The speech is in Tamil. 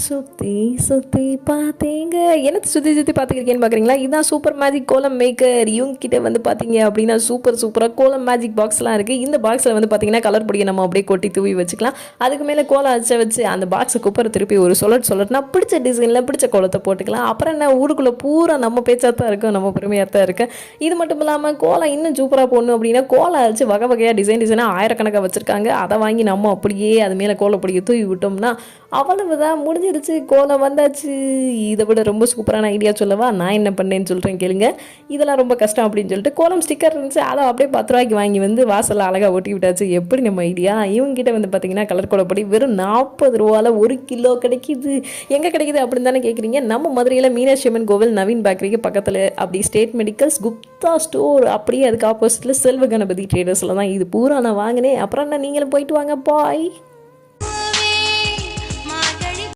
சுற்றி சுற்றி பார்த்தீங்க என்னத்தை சுற்றி பார்த்துருக்கேன்னு பார்க்குறீங்களா? இதுதான் சூப்பர் மேஜிக் கோலம் மேக்கர். இவங்க கிட்ட வந்து பார்த்தீங்க அப்படின்னா சூப்பராக கோலம் மேஜிக் பாக்ஸ்லாம் இருக்குது. இந்த பாக்ஸில் வந்து பார்த்தீங்கன்னா கலர் பொடியை நம்ம அப்படியே கொட்டி தூவி வச்சுக்கலாம். அதுக்கு மேலே கோலம் வச்சு அந்த பாக்ஸை குப்பரை திருப்பி ஒரு சொல்லட்டுனா பிடிச்ச டிசைனில் பிடிச்ச கோலத்தை போட்டுக்கலாம். அப்புறம் என்ன, ஊருக்குள்ளே பூரா நம்ம பேச்சாக தான் இருக்கும், நம்ம பெருமையாக தான் இருக்குது. இது மட்டும் இல்லாமல் கோலம் இன்னும் சூப்பராக போடணும் அப்படின்னா கோலம் வச்சு வகையாக டிசைனாக ஆயிரக்கணக்காக வச்சுருக்காங்க. அதை வாங்கி நம்ம அப்படியே அது மேலே கோலப்பொடியை தூவி விட்டோம்னா அவ்வளவுதான், முடிஞ்சிருச்சு, கோலம் வந்தாச்சு. இதை விட ரொம்ப சூப்பரான ஐடியா சொல்லவா? நான் என்ன பண்ணேன்னு சொல்கிறேன் கேளுங்க. இதெல்லாம் ரொம்ப கஷ்டம் அப்படின்னு சொல்லிட்டு கோலம் ஸ்டிக்கர் இருந்துச்சு, அதை அப்படியே 10 ரூபாய்க்கு வாங்கி வந்து வாசலில் அழகாக ஒட்டி விட்டாச்சு. எப்படி நம்ம ஐடியா? இவங்ககிட்ட வந்து பார்த்தீங்கன்னா கலர் கோலப்பொடி வெறும் 40 ரூபாவில் 1 கிலோ கிடைக்கிது. எங்கே கிடைக்கிது அப்படின்னு தானே கேட்குறீங்க? நம்ம மதுரையில் மீனாட்சி அம்மன் கோவில் நவீன் பேக்கரிக்கு பக்கத்தில், அப்படி ஸ்டேட் மெடிக்கல்ஸ் குப்தா ஸ்டோர், அப்படியே அதுக்கு ஆப்போசிட்டில் செல்வ கணபதி ட்ரேடர்ஸில் தான் இது பூரா நான் வாங்கினேன். அப்புறம் என்ன, நீங்களும் போயிட்டு வாங்க, பாய்.